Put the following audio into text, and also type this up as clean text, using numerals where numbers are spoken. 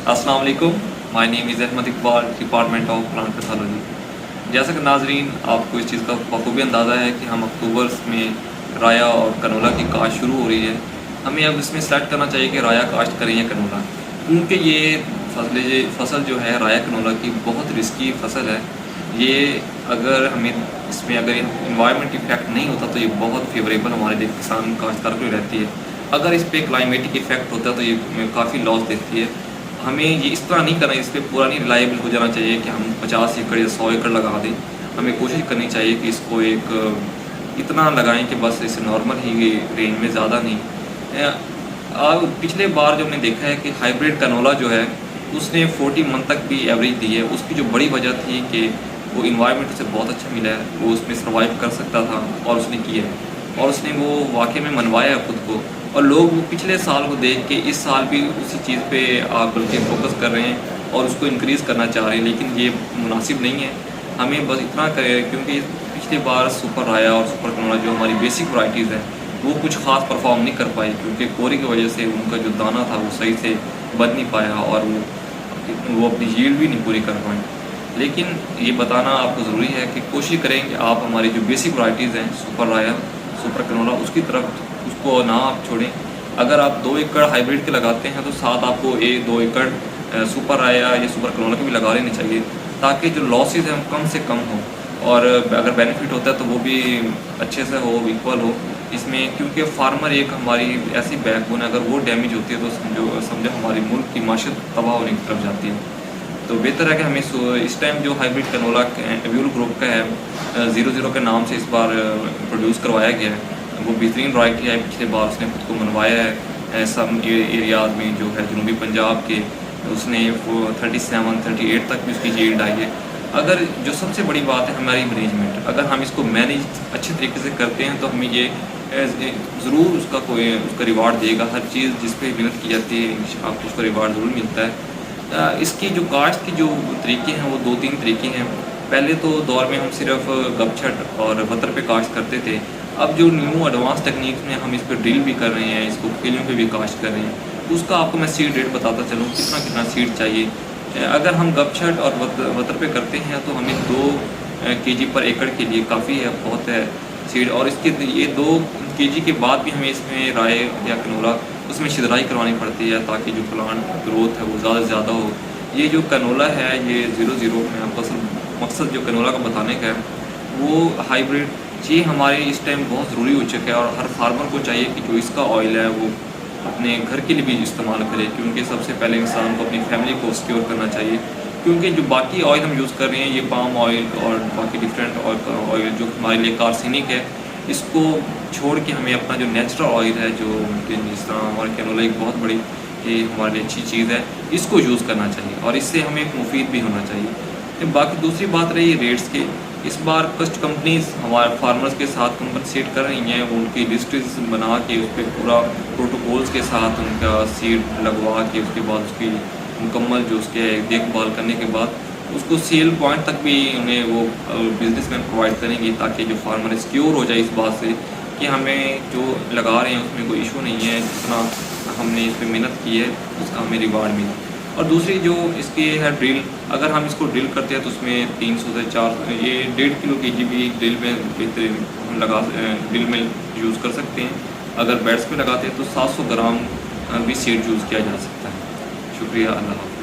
अस्सलाम वालेकुम, my name is Ahmad Iqbal, department of plant pathology. जैसा कि नाजरीन आपको इस चीज़ का बखूबी अंदाज़ा है कि हम अक्टूबर में राया और कनोला की काश्त शुरू हो रही है। हमें अब इसमें सेलेक्ट करना चाहिए कि राया काश्त करें या कनोला, क्योंकि ये फसल जो है राया कनोला की बहुत रिस्की फसल है। ये अगर हमें इसमें अगर इन्वायरमेंट इफेक्ट नहीं होता तो ये बहुत फेवरेबल हमारे लिए किसान काश्तकार को रहती है। अगर इस पर क्लाइमेटिक इफेक्ट होता है तो ये काफ़ी लॉस देती है। हमें ये इस तरह नहीं करना, इस पर पूरा नहीं रिलायबल हो जाना चाहिए कि हम 50 एकड़ या 100 एकड़ लगा दें। हमें कोशिश करनी चाहिए कि इसको एक इतना लगाएं कि बस इसे नॉर्मल ही रेंज में, ज़्यादा नहीं। अब पिछले बार जो हमने देखा है कि हाइब्रिड कनोला जो है उसने 40 मन तक भी एवरेज दी है। उसकी जो बड़ी वजह थी कि वो इन्वायरमेंट से बहुत अच्छा मिला है, वो उसमें सर्वाइव कर सकता था और उसने किया है और उसने वो वाकई में मनवाया है खुद को। और लोग वो पिछले साल को देख के इस साल भी उसी चीज़ पे आप बल्कि फोकस कर रहे हैं और उसको इंक्रीज़ करना चाह रहे हैं, लेकिन ये मुनासिब नहीं है। हमें बस इतना करें, क्योंकि पिछली बार सुपर राया और सुपर कनोला जो हमारी बेसिक वैराइटीज़ हैं वो कुछ ख़ास परफॉर्म नहीं कर पाई, क्योंकि कोरी की वजह से उनका जो दाना था वो सही से बन नहीं पाया और वो अपनी यील्ड भी नहीं पूरी कर पाए। लेकिन ये बताना आपको ज़रूरी है कि कोशिश करें कि आप हमारी जो बेसिक वैराइटीज़ हैं सुपर राया, सुपर कनोला, उसकी तरफ उसको ना आप छोड़ें। अगर आप 2 एकड़ हाइब्रिड के लगाते हैं तो साथ आपको 2 एकड़ सुपर राया या सुपर कनोला के भी लगा लेने चाहिए, ताकि जो लॉसेस हैं कम से कम हो और अगर बेनिफिट होता है तो वो भी अच्छे से हो, इक्वल हो इसमें। क्योंकि फार्मर एक हमारी ऐसी बैकबोन है, अगर वो डैमेज होती है तो समझो हमारी मुल्क की माशत तबाह होने की तरफ जाती है। तो बेहतर है कि हमें इस टाइम जो हाइब्रिड कनोला एव्यूल ग्रुप का है 00 के नाम से इस बार प्रोड्यूस करवाया गया है। वो बेहतरीन वैरायटी है, पिछले बार उसने खुद को मनवाया है। सब एरियाज में जो है जनूबी पंजाब के उसने 37-38 तक भी उसकी यील्ड आई है। अगर जो सबसे बड़ी बात है हमारी मैनेजमेंट, अगर हम इसको मैनेज अच्छे तरीके से करते हैं तो हमें ये ज़रूर उसका रिवार्ड देगा। हर चीज़ जिस पे मेहनत की जाती है आपको उसका रिवार्ड ज़रूर मिलता है। इसकी जो काश्त की जो तरीके हैं वो 2-3 तरीके हैं। पहले तो दौर में हम सिर्फ गपछट और वतर पे काश्त करते थे। अब जो न्यू एडवांस टेक्निक में हम इस पर ड्रिल भी कर रहे हैं, इसको केलियों पे भी काश्त कर रहे हैं। उसका आपको मैं सीड रेट बताता चलूँ कितना कितना सीड चाहिए। अगर हम गपछट और वतर पे करते हैं तो हमें 2 kg पर एकड़ के लिए काफ़ी है, बहुत है सीड। और इसके ये 2 kg के बाद भी हमें इसमें राय या कनोला उसमें छिदराई करवानी पड़ती है, ताकि जो प्लांट ग्रोथ है वो ज़्यादा से ज़्यादा हो। ये जो कनोला है ये 00 में आपका मकसद जो कनोला का बताने का है वो हाइब्रिड ये हमारे इस टाइम बहुत ज़रूरी हो चुका है। और हर फार्मर को चाहिए कि जो इसका ऑयल है वो अपने घर के लिए भी इस्तेमाल करे, क्योंकि सबसे पहले इंसान को अपनी फैमिली को सिक्योर करना चाहिए। क्योंकि जो बाकी ऑयल हम यूज़ कर रहे हैं ये पाम ऑयल और बाकी डिफरेंट ऑयल जो हमारे लिए कार्सिनिक है, इसको छोड़ के हमें अपना जो नेचुरल ऑयल है जो जिस तरह हमारे कैनोला एक बहुत बड़ी ये हमारे लिए अच्छी चीज़ है, इसको यूज़ करना चाहिए और इससे हमें एक मुफीद भी होना चाहिए। बाकी दूसरी बात रही रेट्स के, इस बार कुछ कंपनीज हमारे फार्मर्स के साथ कंपनसेट कर रही हैं। वो उनकी लिस्ट बना के उस पर पूरा प्रोटोकॉल्स के साथ उनका सीड लगवा के उसके बाद उसकी मुकम्मल जो उसके देखभाल करने के बाद उसको सेल पॉइंट तक भी उन्हें वो बिजनेसमैन प्रोवाइड करेंगे, ताकि जो फार्मर सिक्योर हो जाए इस बात से कि हमें जो लगा रहे हैं उसमें कोई इशू नहीं है, जितना हमने इस पर मेहनत की है उसका हमें रिवार्ड मिले। और दूसरी जो इसकी है ड्रिल, अगर हम इसको ड्रिल करते हैं तो उसमें 300 से 400 ये 1.5 किलो kg भी ड्रिल में बेहतरीन हम ड्रिल में यूज़ कर सकते हैं। अगर बेड्स पे लगाते हैं तो 700 ग्राम भी सीड यूज़ किया जा सकता है। शुक्रिया, अल्लाह हाफ़िज़।